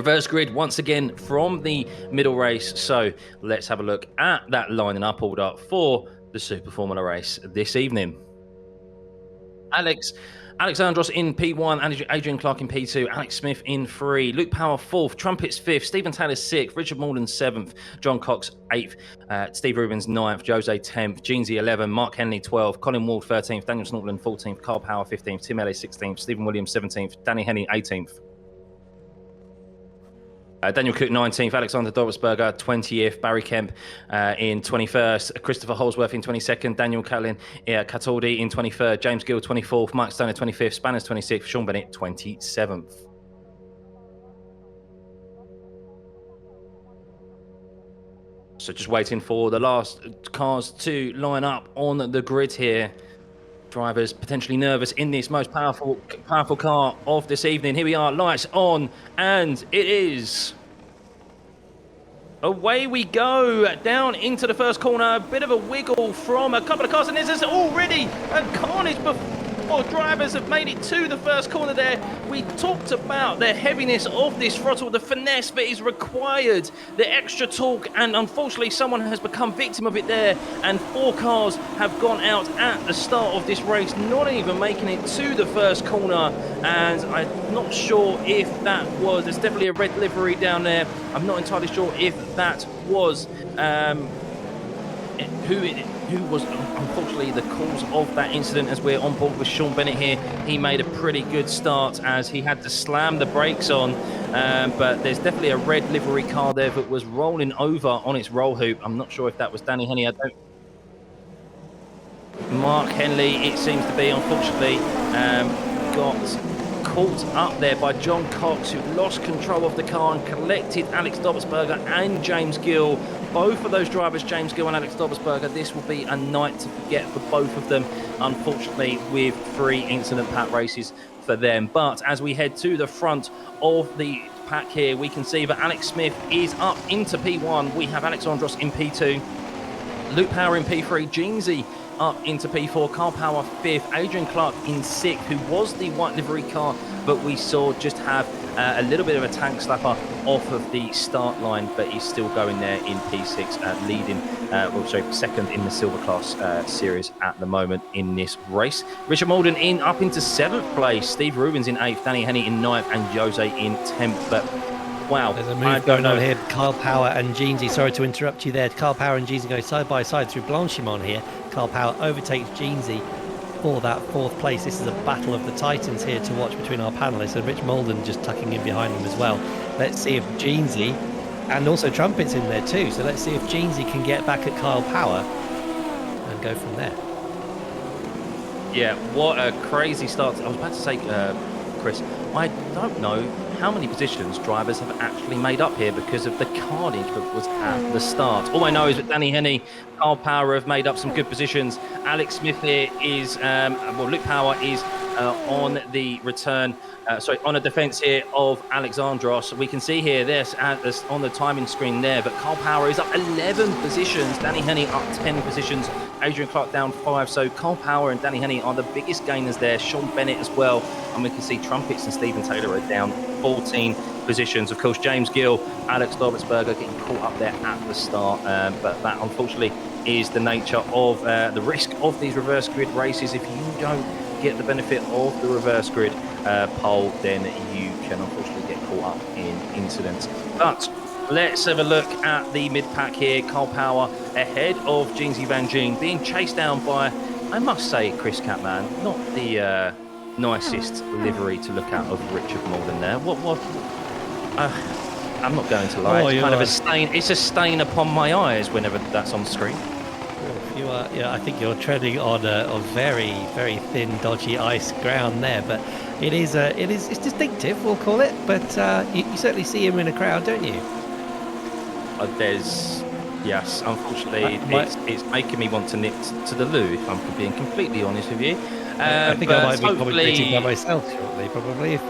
Reverse grid once again from the middle race. So let's have a look at that lining up order for the Super Formula race this evening. Alexandros in P1, Adrian Clark in P2, Alex Smith in 3, Luke Power 4th, Trumpets 5th, Stephen Taylor 6th, Richard Malden 7th, John Cox 8th, Steve Rubens 9th, Jose 10th, Jeansy 11th, Mark Henley 12th, Colin Ward 13th, Daniel Snortland 14th, Carl Power 15th, Tim Ellis 16th, Stephen Williams 17th, Danny Henning 18th. Daniel Cook 19th, Alexander Dorisberger 20th, Barry Kemp in 21st, Christopher Holsworth in 22nd, Daniel Cataldi in 23rd, James Gill 24th, Mike Stoner 25th, Spanners 26th, Sean Bennett 27th. So just waiting for the last cars to line up on the grid here. Drivers potentially nervous in this most powerful car of this evening. Here we are, lights on, and it is. Away we go, down into the first corner. A bit of a wiggle from a couple of cars, and there's already a carnage before drivers have made it to the first corner there. We talked about the heaviness of this throttle, the finesse that is required, the extra torque, and unfortunately someone has become victim of it there, and 4 cars have gone out at the start of this race, not even making it to the first corner. And I'm not sure if that was, there's definitely a red livery down there. I'm not entirely sure if that was who was unfortunately the cause of that incident. As we're on board with Sean Bennett here, he made a pretty good start as he had to slam the brakes on, but there's definitely a red livery car there that was rolling over on its roll hoop. I'm not sure if that was Danny Henley. Mark Henley, it seems to be, unfortunately, got caught up there by John Cox, who lost control of the car and collected Alex Dobersberger and James Gill. Both of those drivers, James Gill and Alex Dobersberger, this will be a night to forget for both of them, unfortunately, with 3 incident pack races for them. But as we head to the front of the pack here, we can see that Alex Smith is up into P1. We have Alexandros in P2, Luke Power in P3, Jeansy up into P4, Carl Power 5th, Adrian Clark in 6th, who was the white livery car, but we saw just have a little bit of a tank slapper off of the start line, but he's still going there in P6, leading, second in the Silver Class series at the moment in this race. Richard Malden up into 7th place, Steve Rubens in 8th, Danny Henny in 9th, and Jose in 10th. But wow, there's a move going on here. Carl Power and Jeansy, sorry to interrupt you there. Carl Power and Jeansy go side by side through Blanchimont here. Carl Power overtakes Jeansy for that 4th place. This is a battle of the titans here to watch between our panelists, and Rich Malden just tucking in behind them as well. Let's see if Jeansy, and also Trumpets in there too, so let's see if Jeansy can get back at Carl Power and go from there. Yeah, what a crazy start. I was about to say, Chris, I don't know how many positions drivers have actually made up here because of the carnage that was at the start. All I know is that Danny Henny, Carl Power have made up some good positions. Alex Smith here is, Luke Power is on the return, on a defence here of Alexandros. We can see here, on the timing screen there, but Carl Power is up 11 positions, Danny Henny up 10 positions, Adrian Clark down 5. So Carl Power and Danny Henny are the biggest gainers there. Sean Bennett as well. And we can see Trumpets and Stephen Taylor are down 14 positions. Of course, James Gill, Alex Dobersberger getting caught up there at the start. But that, unfortunately, is the nature of the risk of these reverse grid races. If you don't get the benefit of the reverse grid pole, then you can unfortunately get caught up in incidents. But let's have a look at the mid-pack here. Carl Power ahead of Jeansy Van Gien, being chased down by, I must say, Chris Catman, not the nicest livery to look at of Richard Malden there. I'm not going to lie. It's kind of a stain. It's a stain upon my eyes whenever that's on screen. You are, yeah. I think you're treading on a very, very thin, dodgy ice ground there, but it's distinctive, we'll call it. But you certainly see him in a crowd, don't you? Yes, unfortunately, it's making me want to nip to the loo, if I'm being completely honest with you. I think I might be commentating by myself shortly, probably, if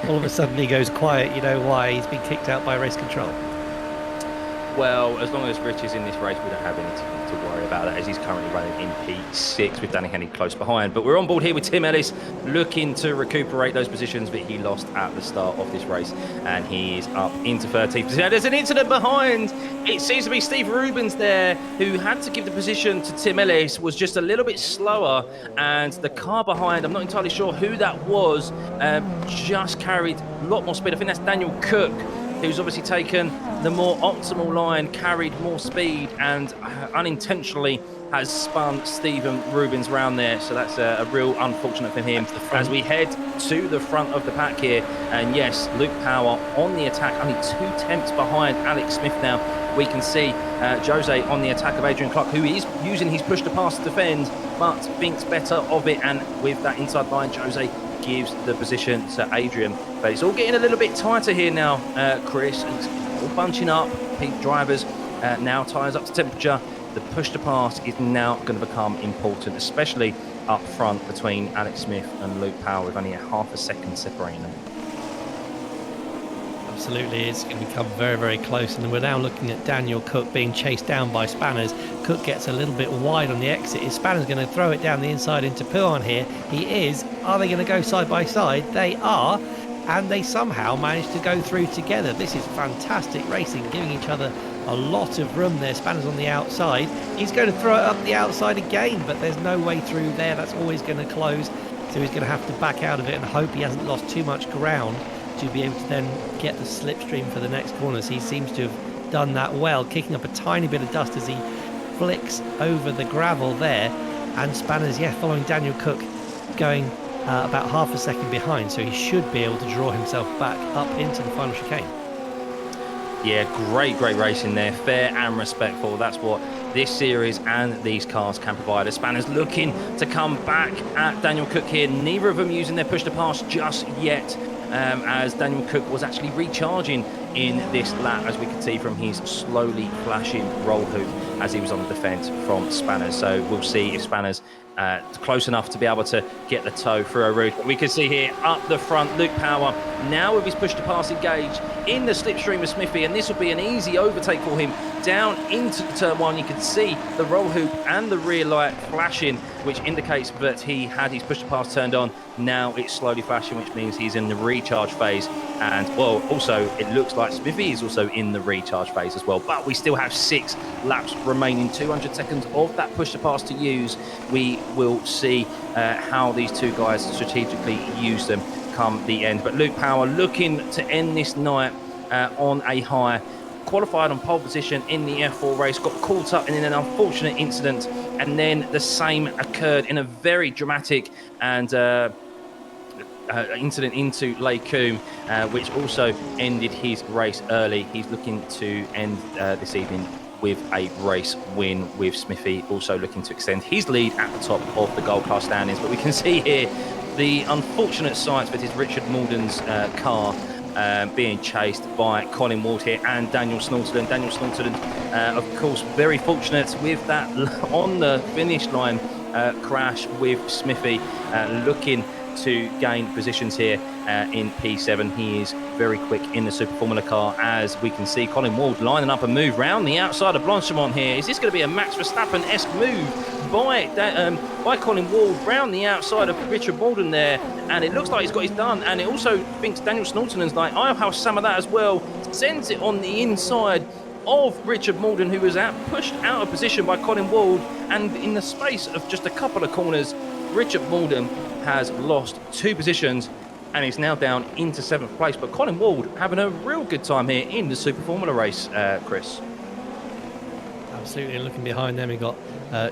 all of a sudden he goes quiet, you know why, he's been kicked out by race control. Well, as long as Rich is in this race, we don't have anything to worry about that, as he's currently running in P6 with Danny Henny close behind. But we're on board here with Tim Ellis, looking to recuperate those positions that he lost at the start of this race, and he is up into 13th. Now, there's an incident behind. It seems to be Steve Rubens there, who had to give the position to Tim Ellis, was just a little bit slower, and the car behind, I'm not entirely sure who that was, just carried a lot more speed. I think that's Daniel Cook, who's obviously taken the more optimal line, carried more speed, and unintentionally has spun Stephen Rubens round there. So that's a real unfortunate for him as we head to the front of the pack here. And yes, Luke Power on the attack, only 2 tenths behind Alex Smith now. We can see Jose on the attack of Adrian Clark, who is using his push to pass to defend, but thinks better of it. And with that inside line, Jose gives the position to Adrian. But it's all getting a little bit tighter here now, Chris. And it's all bunching up. Pink drivers now tyres up to temperature. The push to pass is now going to become important, especially up front between Alex Smith and Luke Power, with only a half a second separating them. Absolutely, it's going to become very, very close. And we're now looking at Daniel Cook being chased down by Spanners. Cook gets a little bit wide on the exit. Is Spanners going to throw it down the inside into Pouan here? He is. Are they going to go side by side? They are. And they somehow managed to go through together. This is fantastic racing, giving each other a lot of room there. Spanners on the outside. He's going to throw it up the outside again, but there's no way through there. That's always going to close. So he's going to have to back out of it and hope he hasn't lost too much ground to be able to then get the slipstream for the next corners. He seems to have done that well, kicking up a tiny bit of dust as he flicks over the gravel there. And Spanners, yeah, following Daniel Cook, going about half a second behind, so he should be able to draw himself back up into the final chicane. Yeah, great racing there, fair and respectful. That's what this series and these cars can provide. The Spanners looking to come back at Daniel Cook here. Neither of them using their push to pass just yet, as Daniel Cook was actually recharging in this lap, as we could see from his slowly flashing roll hoop as he was on the defence from Spanners. So we'll see if Spanners close enough to be able to get the toe through a route. We can see here up the front, Luke Power now with his push to pass engaged in the slipstream of Smithy, and this will be an easy overtake for him down into turn one. You can see the roll hoop and the rear light flashing, which indicates that he had his push to pass turned on. Now it's slowly flashing, which means he's in the recharge phase. And well, also it looks like Smithy is also in the recharge phase as well. But we still have 6 laps remaining, 200 seconds of that push to pass to use. We will see how these two guys strategically use them come the end. But Luke Power looking to end this night on a high. Qualified on pole position in the F4 race, got caught up in an unfortunate incident, and then the same occurred in a very dramatic and incident into Lake Coombe, which also ended his race early. He's looking to end this evening with a race win, with Smithy also looking to extend his lead at the top of the Gold Class standings. But we can see here the unfortunate sights with his Richard Malden's car being chased by Colin Ward here and Daniel Snortland. Daniel Snortland, of course, very fortunate with that on the finish line crash with Smithy, looking to gain positions here in P7. He is very quick in the Super Formula car, as we can see Colin Ward lining up a move round the outside of Blanchimont here. Is this going to be a Max Verstappen-esque move by Colin Ward round the outside of Richard Malden there? And it looks like he's got his done, and it also thinks Daniel Snortland's like, I'll have some of that as well. Sends it on the inside of Richard Malden, who was pushed out of position by Colin Ward, and in the space of just a couple of corners, Richard Malden has lost 2 positions and is now down into 7th place. But Colin Ward having a real good time here in the Super Formula race, Chris. Absolutely, and looking behind them, we got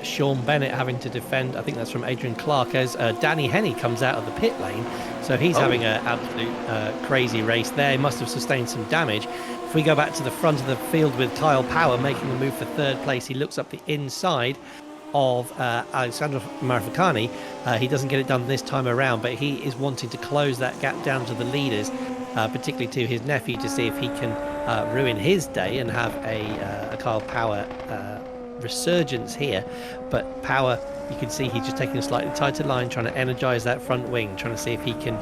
Sean Bennett having to defend. I think that's from Adrian Clark, as Danny Henny comes out of the pit lane. So he's having an absolute crazy race there. He must have sustained some damage. If we go back to the front of the field with Kyle Power making the move for 3rd place, he looks up the inside of Alessandro Marifacani. He doesn't get it done this time around, but he is wanting to close that gap down to the leaders, particularly to his nephew, to see if he can ruin his day and have a Kyle Power resurgence here. But Power, you can see he's just taking a slightly tighter line, trying to energize that front wing, trying to see if he can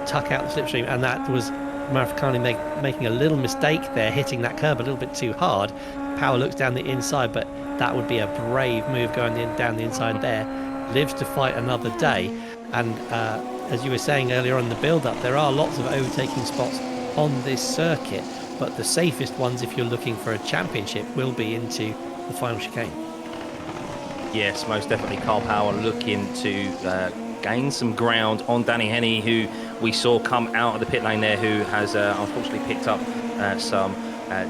tuck out the slipstream, and that was Marafkani making a little mistake there, hitting that curb a little bit too hard. Power looks down the inside, but that would be a brave move going down the inside there. Lives to fight another day. And as you were saying earlier on in the build-up, there are lots of overtaking spots on this circuit, but the safest ones, if you're looking for a championship, will be into the final chicane. Yes, most definitely. Carl Power looking to gain some ground on Danny Henney, who we saw come out of the pit lane there, who has unfortunately picked up some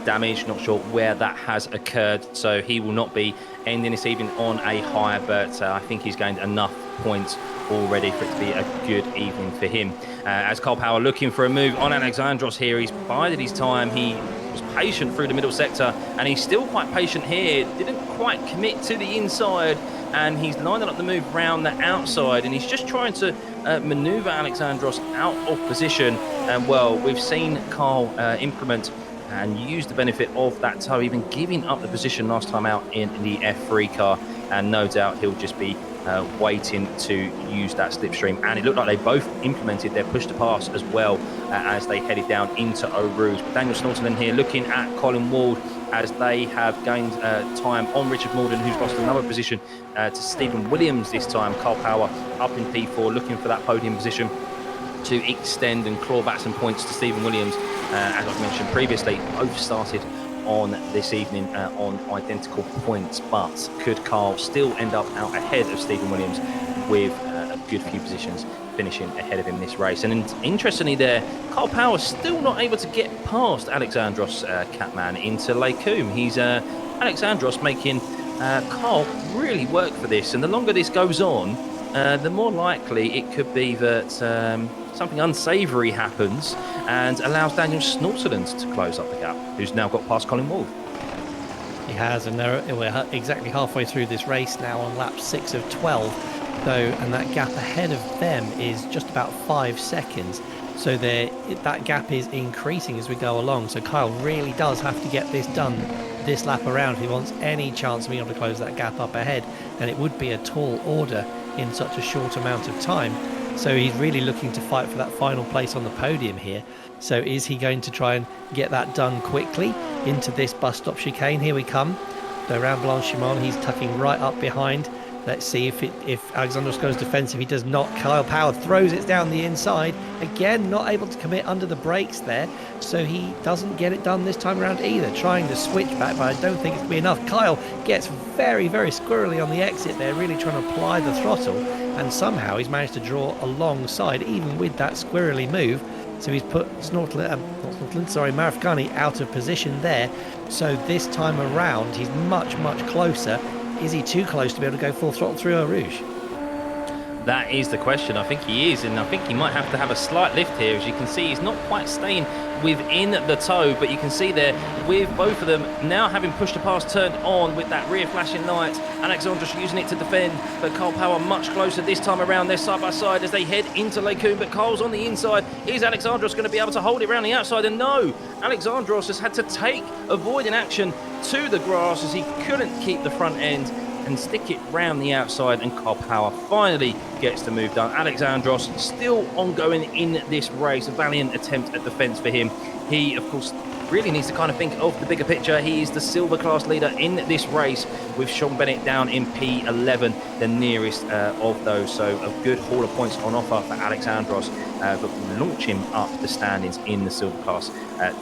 damage. Not sure where that has occurred, so he will not be ending this evening on a high, but I think he's gained enough points already for it to be a good evening for him. As Carl Power looking for a move on Alexandros here, he's bided his time. He was patient through the middle sector, and he's still quite patient here. Didn't quite commit to the inside, and he's lining up the move round the outside, and he's just trying to maneuver Alexandros out of position. And well, we've seen Carl implement and use the benefit of that toe, even giving up the position last time out in the F3 car, and no doubt he'll just be waiting to use that slipstream. And it looked like they both implemented their push to pass as well as they headed down into Eau Rouge. But Daniel Snortelen here looking at Colin Ward as they have gained time on Richard Morden, who's lost another position to Stephen Williams this time. Carl Power up in P4 looking for that podium position to extend and claw back some points to Stephen Williams. As I've mentioned previously, both started on this evening on identical points, but could Carl still end up out ahead of Stephen Williams with a good few positions finishing ahead of him this race? And interestingly there, Carl Power still not able to get past Alexandros Catman into Lake Coombe. He's Alexandros making Carl really work for this, and the longer this goes on, the more likely it could be that something unsavoury happens and allows Daniel Snortelen to close up the gap, who's now got past Colin Ward. He has, and we're exactly halfway through this race now on lap 6 of 12, though, and that gap ahead of them is just about 5 seconds. So that gap is increasing as we go along. So Kyle really does have to get this done this lap around if he wants any chance of being able to close that gap up ahead, and it would be a tall order in such a short amount of time. So he's really looking to fight for that final place on the podium here. So is he going to try and get that done quickly into this bus stop chicane? Here we come. So around Blanchimont, he's tucking right up behind. Let's see if Alexandros goes defensive. He does not. Kyle Power throws it down the inside. Again, not able to commit under the brakes there. So he doesn't get it done this time around either. Trying to switch back, but I don't think it's going to be enough. Kyle gets very, very squirrely on the exit there, really trying to apply the throttle. And somehow he's managed to draw alongside, even with that squirrely move. So he's put Marafkani out of position there. So this time around, he's much, much closer. Is he too close to be able to go full throttle through Eau Rouge? That is the question. I think he is, and I think he might have to have a slight lift here. As you can see, he's not quite staying within the toe, but you can see there with both of them now having pushed the pass turned on with that rear flashing light. Alexandros using it to defend, but Carl Power much closer this time around. They're side by side as they head into Lake Coombe, but Carl's on the inside. Is Alexandros going to be able to hold it around the outside? And no, Alexandros has had to take avoiding action to the grass as he couldn't keep the front end and stick it round the outside, and Carl Power finally gets the move done. Alexandros still ongoing in this race, a valiant attempt at defence for him. He, of course, really needs to kind of think of the bigger picture. He is the silver class leader in this race with Sean Bennett down in P11, the nearest of those. So a good haul of points on offer for Alexandros, but will launch him up the standings in the silver class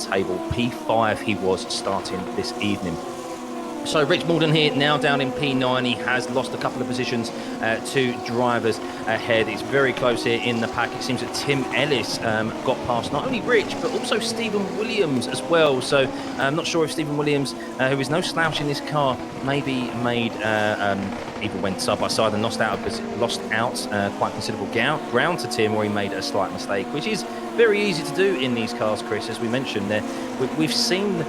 table. P5 he was starting this evening. So Rich Morden here now down in P9. He has lost a couple of positions to drivers ahead. It's very close here in the pack. It seems that Tim Ellis got past not only Rich but also Stephen Williams as well. So I'm not sure if Stephen Williams, who is no slouch in this car, maybe made either went side by side and lost out quite considerable ground to Tim, or he made a slight mistake, which is very easy to do in these cars, Chris. As we mentioned there, we've seen,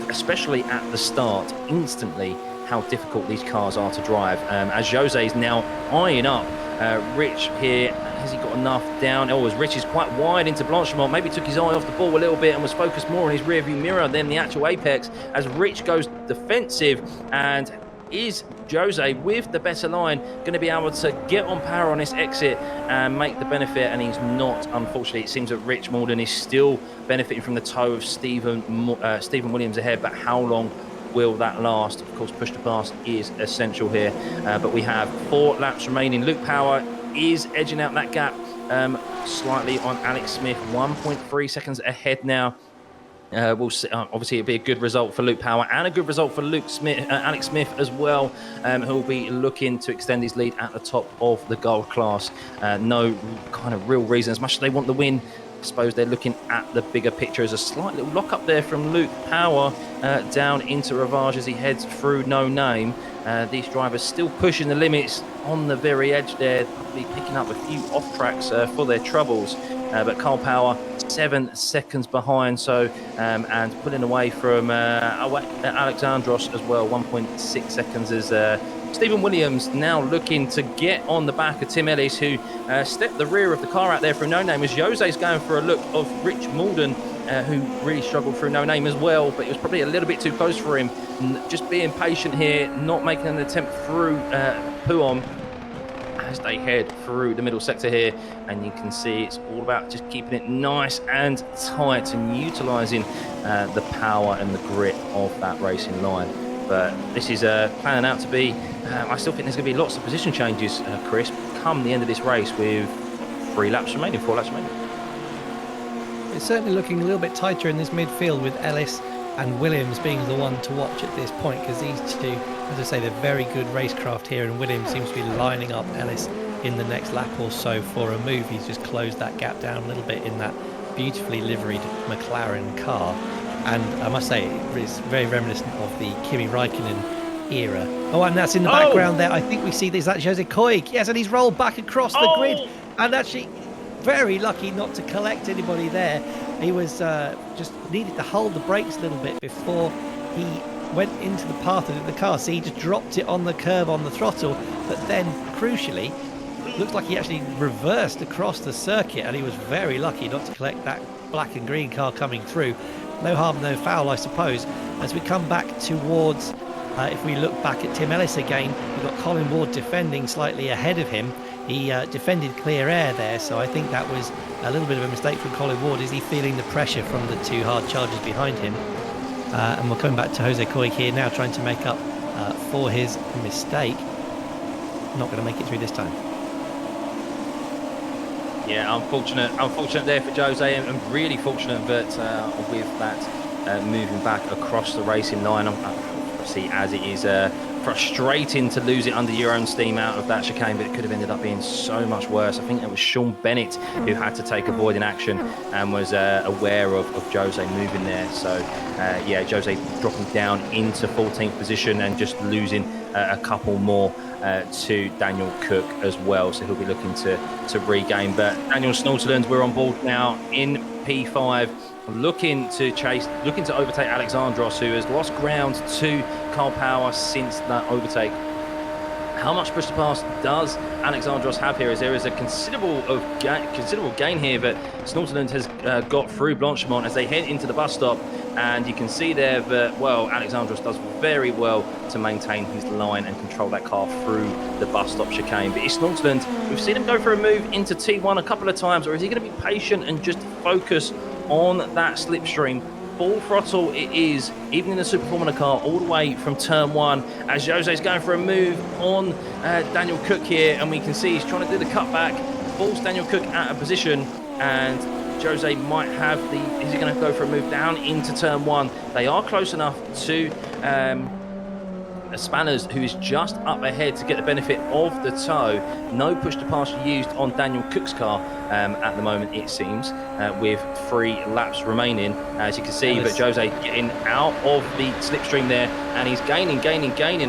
especially at the start, instantly how difficult these cars are to drive. As Jose is now eyeing up Rich here, has he got enough down? Oh, as Rich is quite wide into Blanchimont, maybe took his eye off the ball a little bit and was focused more on his rear view mirror than the actual apex, as Rich goes defensive and is Jose with the better line going to be able to get on power on this exit and make the benefit? And he's not, unfortunately. It seems that Rich Malden is still benefiting from the toe of Stephen Williams ahead, but how long will that last? Of course, push to pass is essential here, but we have 4 laps remaining. Luke Power is edging out that gap slightly on Alex Smith, 1.3 seconds ahead now. We'll see. Obviously, it'll be a good result for Luke Power and a good result for Alex Smith as well, who'll be looking to extend his lead at the top of the gold class. No kind of real reason, as much as they want the win. I suppose they're looking at the bigger picture. As a slight little lock up there from Luke Power down into Ravage as he heads through No Name. These drivers still pushing the limits on the very edge there, probably picking up a few off tracks for their troubles. But Carl Power 7 seconds behind, so and pulling away from Alexandros as well, 1.6 seconds as Stephen Williams now looking to get on the back of Tim Ellis, who stepped the rear of the car out there from No Name, as Jose's going for a look of Rich Malden, who really struggled through No Name as well, but it was probably a little bit too close for him. Just being patient here, not making an attempt through Puom as they head through the middle sector here, and you can see it's all about just keeping it nice and tight and utilising the power and the grit of that racing line. But this is planning out to be, I still think there's going to be lots of position changes, Chris, come the end of this race with 4 laps remaining. It's certainly looking a little bit tighter in this midfield, with Ellis and Williams being the one to watch at this point, because these two, as I say, they're very good racecraft here, and Williams seems to be lining up Ellis in the next lap or so for a move. He's just closed that gap down a little bit in that beautifully liveried McLaren car, and I must say it's very reminiscent of the Kimi Raikkonen era. Oh, and that's in the background there. I think we see this. That's Jose Koig. Yes, and he's rolled back across the grid, and actually very lucky not to collect anybody there. He was just needed to hold the brakes a little bit before he went into the path of the car. So he just dropped it on the curb on the throttle, but then crucially, looks like he actually reversed across the circuit, and he was very lucky not to collect that black and green car coming through. No harm, no foul, I suppose. As we come back towards, if we look back at Tim Ellis again, we've got Colin Ward defending slightly ahead of him. He defended clear air there, so I think that was a little bit of a mistake from Colin Ward. Is he feeling the pressure from the 2 hard charges behind him? And we're coming back to Jose Koig here now, trying to make up for his mistake. Not going to make it through this time. Yeah, unfortunate there for Jose, and really fortunate that with that moving back across the racing line. Obviously, as it is frustrating to lose it under your own steam out of that chicane, but it could have ended up being so much worse. I think it was Sean Bennett who had to take avoiding action and was aware of Jose moving there. So yeah, Jose dropping down into 14th position and just losing a couple more to Daniel Cook as well, so he'll be looking to regain. But Daniel Snorterland, we're on board now in P5, looking to overtake Alexandros, who has lost ground to Carl Power since that overtake. How much push to pass does Alexandros have here? As there is a considerable gain here that Snorterland has got through Blanchimont as they head into the bus stop, and you can see there that, well, Alexandros does very well to maintain his line and control that car through the bus stop chicane. But it's Snorterland, we've seen him go for a move into T1 a couple of times, or is he going to be patient and just focus on that slipstream? Full throttle it is, even in the Super Formula car, all the way from turn 1, as Jose's going for a move on Daniel Cook here, and we can see he's trying to do the cutback, force Daniel Cook out of position, and Jose might have is he going to go for a move down into turn 1? They are close enough to Spanners, who is just up ahead to get the benefit of the tow. No push to pass used on Daniel Cook's car at the moment, it seems, with 3 laps remaining. As you can see, but Jose getting out of the slipstream there, and he's gaining,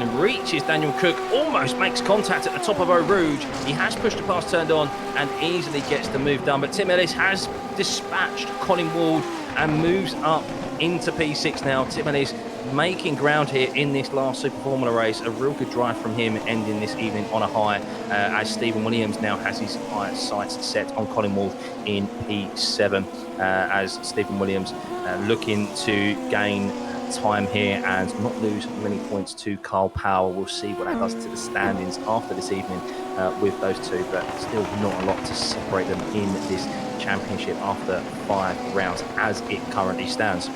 and reaches Daniel Cook, almost makes contact at the top of Eau Rouge. He has push to pass turned on and easily gets the move done, but Tim Ellis has dispatched Colin Ward and moves up into P6 now. Tim Ellis making ground here in this last Super Formula race. A real good drive from him, ending this evening on a high, as Stephen Williams now has his sights set on Colin Ward in P7, as Stephen Williams looking to gain time here and not lose many points to Carl Power. We'll see what that does to the standings after this evening with those two, but still not a lot to separate them in this championship after 5 rounds as it currently stands.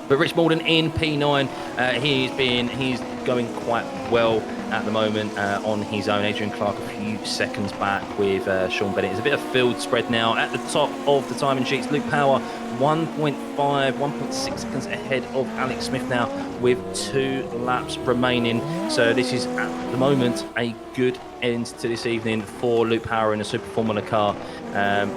But Rich Malden in P9, he's going quite well at the moment on his own. Adrian Clark a few seconds back with Sean Bennett. There's a bit of field spread now at the top of the timing sheets. Luke Power 1.6 seconds ahead of Alex Smith now with 2 laps remaining. So this is at the moment a good end to this evening for Luke Power in a Super Formula car.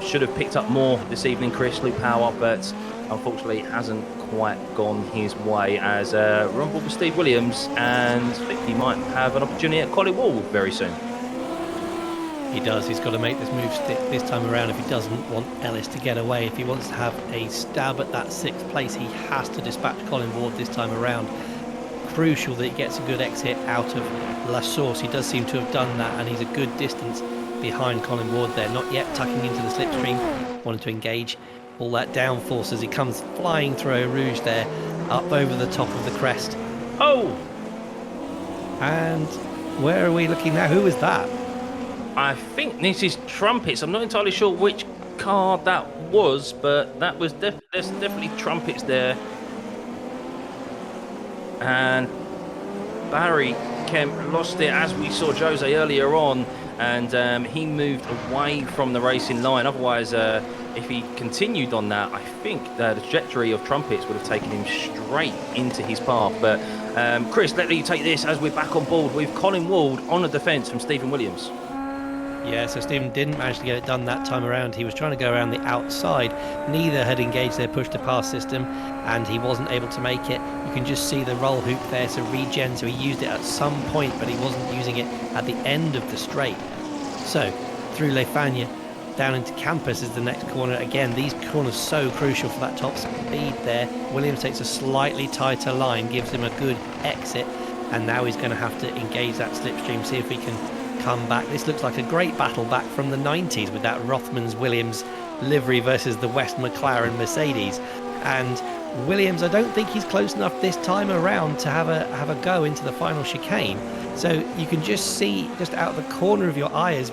Should have picked up more this evening, Chris, Luke Power, but unfortunately hasn't quite gone his way as we're on board with Steve Williams, and I think he might have an opportunity at Colin Wall very soon. He does. He's got to make this move stick this time around if he doesn't want Ellis to get away. If he wants to have a stab at that 6th place, he has to dispatch Colin Ward this time around. Crucial that he gets a good exit out of La Source. He does seem to have done that, and he's a good distance behind Colin Ward there. Not yet tucking into the slipstream, wanting to engage all that downforce as he comes flying through Eau Rouge there, up over the top of the crest. Oh! And where are we looking now? Who is that? I think this is Trumpets. I'm not entirely sure which car that was, but that was there's definitely Trumpets there. And Barry Kemp lost it, as we saw Jose earlier on, and he moved away from the racing line. Otherwise, if he continued on that, I think the trajectory of Trumpets would have taken him straight into his path. But Chris, let me take this as we're back on board with Colin Wald on the defence from Stephen Williams. Yeah, so Stephen didn't manage to get it done that time around. He was trying to go around the outside. Neither had engaged their push-to-pass system, and he wasn't able to make it. You can just see the roll hoop there, so regen, so he used it at some point, but he wasn't using it at the end of the straight. So, through Le Fagnes, down into Campus is the next corner. Again, these corners so crucial for that top speed there. Williams takes a slightly tighter line, gives him a good exit, and now he's going to have to engage that slipstream, see if he can come back. This looks like a great battle back from the 90s with that Rothmans Williams livery versus the West McLaren Mercedes. And Williams, I don't think he's close enough this time around to have a go into the final chicane. So you can just see just out of the corner of your eye as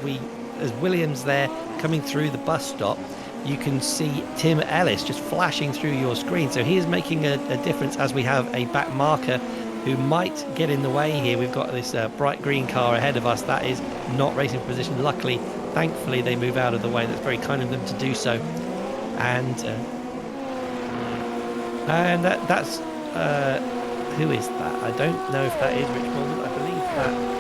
Williams there coming through the bus stop, you can see Tim Ellis just flashing through your screen. So he is making a difference as we have a back marker who might get in the way here. We've got this bright green car ahead of us that is not racing for position. Luckily, thankfully, they move out of the way. That's very kind of them to do so. And that's who is that? I don't know if that is Rich Malden. I believe that.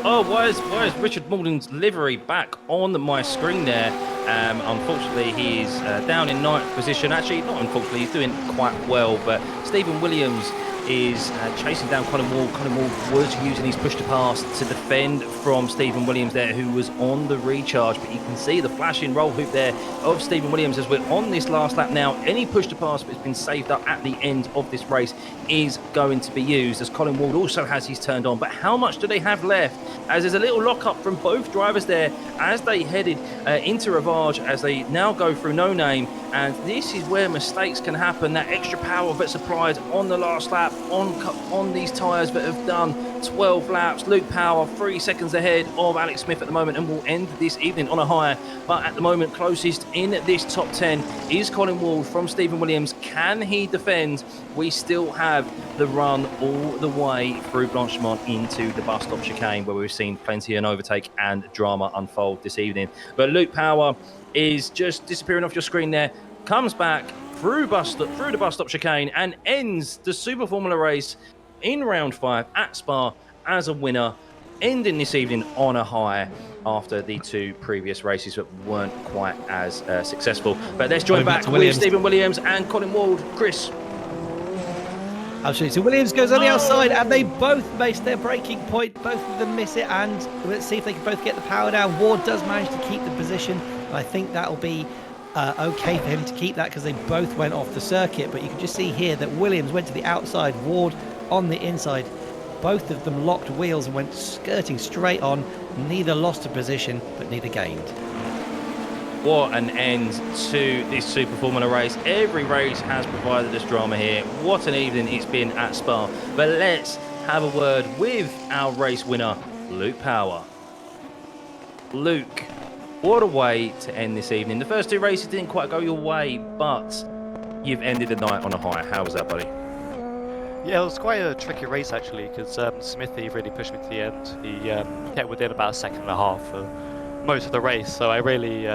Why is Richard Malden's livery back on my screen there? Unfortunately, he's down in 9th position. Actually, not unfortunately, he's doing quite well. But Stephen Williams is chasing down Colin Wall. Colin Wall was using his push-to-pass to defend from Stephen Williams there, who was on the recharge. But you can see the flashing roll hoop there of Stephen Williams as we're on this last lap now. Any push-to-pass that's been saved up at the end of this race is going to be used, as Colin Wall also has his turned on. But how much do they have left? As there's a little lock-up from both drivers there as they headed into Rivage, as they now go through No Name. And this is where mistakes can happen. That extra power that's applied on the last lap on these tyres that have done 12 laps. Luke Power 3 seconds ahead of Alex Smith at the moment, and will end this evening on a high. But at the moment, closest in this top 10 is Colin Wall from Stephen Williams. Can he defend? We still have the run all the way through Blanchimont into the bus stop chicane, where we've seen plenty of overtake and drama unfold this evening. But Luke Power is just disappearing off your screen there, comes back through the bus stop chicane and ends the Super Formula race in round 5 at Spa as a winner, ending this evening on a high after the 2 previous races that weren't quite as successful. But let's join back with Stephen Williams and Colin Wald. Chris. Absolutely. So Williams goes on the outside, and they both miss their braking point. Both of them miss it, and let's see if they can both get the power down. Ward does manage to keep the position. I think that'll be okay for him to keep that, because they both went off the circuit. But you can just see here that Williams went to the outside, Ward on the inside. Both of them locked wheels and went skirting straight on. Neither lost a position, but neither gained. what an end to this Super Formula race. Every race has provided us drama here. What an evening it's been at Spa. But let's have a word with our race winner, Luke Power. Luke, what a way to end this evening. The first two races didn't quite go your way, but you've ended the night on a high. How was that, buddy? Yeah, it was quite a tricky race actually, because Smithy really pushed me to the end. He kept within about a second and a half for most of the race, so I really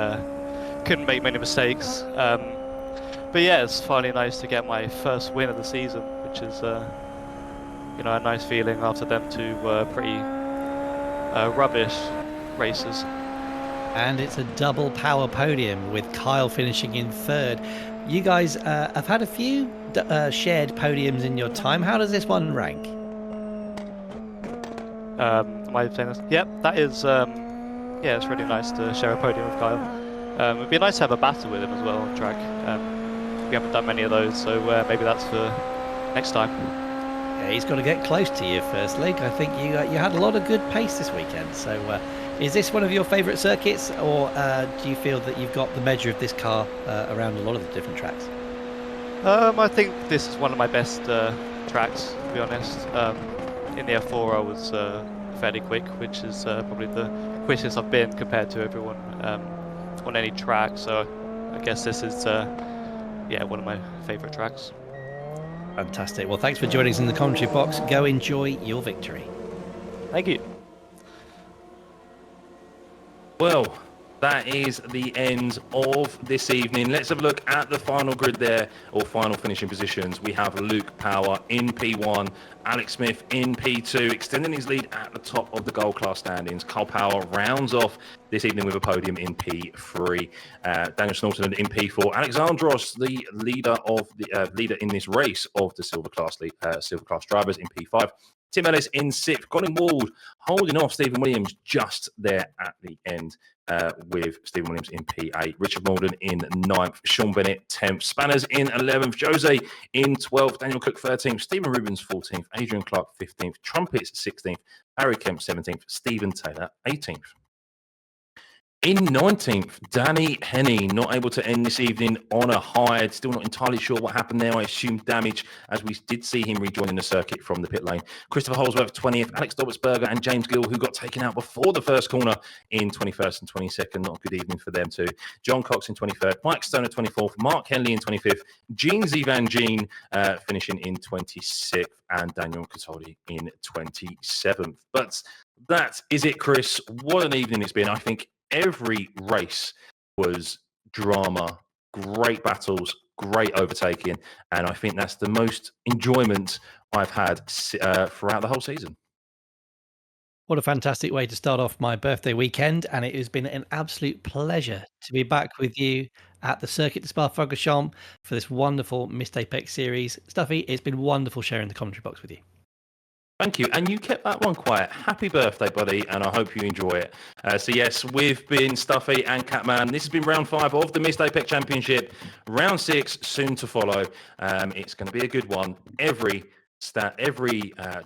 couldn't make many mistakes. But yeah, it's finally nice to get my first win of the season, which is a nice feeling after them two pretty rubbish races. And it's a double power podium with Kyle finishing in third. You guys have had a few shared podiums in your time. How does this one rank? Am I saying this? Yep, that is. Yeah, it's really nice to share a podium with Kyle. It'd be nice to have a battle with him as well on track. We haven't done many of those, so maybe that's for next time. Yeah, he's got to get close to you firstly. I think you had a lot of good pace this weekend. So is this one of your favourite circuits, or do you feel that you've got the measure of this car around a lot of the different tracks? I think this is one of my best tracks, to be honest. In the F4 I was fairly quick, which is probably the quickest I've been compared to everyone on any track, so I guess this is one of my favourite tracks. Fantastic. Well, thanks for joining us in the commentary box. Go enjoy your victory. Thank you. Well, that is the end of this evening. Let's have a look at the final grid there, or final finishing positions. We have Luke Power in P1, Alex Smith in P2, extending his lead at the top of the gold class standings. Kyle Power rounds off this evening with a podium in P3. Daniel Snorton in P4. Alexandros, the leader of the leader in this race of the silver class drivers, in P5. Tim Ellis in 6th. Colin Ward holding off Stephen Williams just there at the end with Stephen Williams in P8. Richard Malden in 9th. Sean Bennett 10th. Spanners in 11th. Jose in 12th. Daniel Cook 13th. Stephen Rubens 14th. Adrian Clark 15th. Trumpets 16th. Barry Kemp 17th. Stephen Taylor 18th. In 19th, Danny Henney, not able to end this evening on a high. Still not entirely sure what happened there. I assume damage, as we did see him rejoining the circuit from the pit lane. Christopher Holsworth, 20th. Alex Dobertsberger and James Gill, who got taken out before the first corner, in 21st and 22nd. Not a good evening for them too. John Cox in 23rd. Mike Stone at 24th. Mark Henley in 25th. Jeansy Van Gene finishing in 26th. And Daniel Catoli in 27th. But that is it, Chris. What an evening it's been. I think every race was drama, great battles, great overtaking, and I think that's the most enjoyment I've had throughout the whole season. What a fantastic way to start off my birthday weekend, and it has been an absolute pleasure to be back with you at the circuit de Spa-Francorchamps for this wonderful Missed Apex series. Stuffy, it's been wonderful sharing the commentary box with you. Thank you. And you kept that one quiet. Happy birthday, buddy, and I hope you enjoy it. So, yes, we've been Stuffy and Catman. This has been round 5 of the Missed Apex Championship. Round 6 soon to follow. It's going to be a good one. Every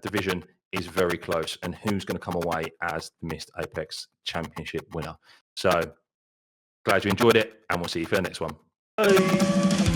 division is very close, and who's going to come away as the Missed Apex Championship winner. So, glad you enjoyed it, and we'll see you for the next one. Bye.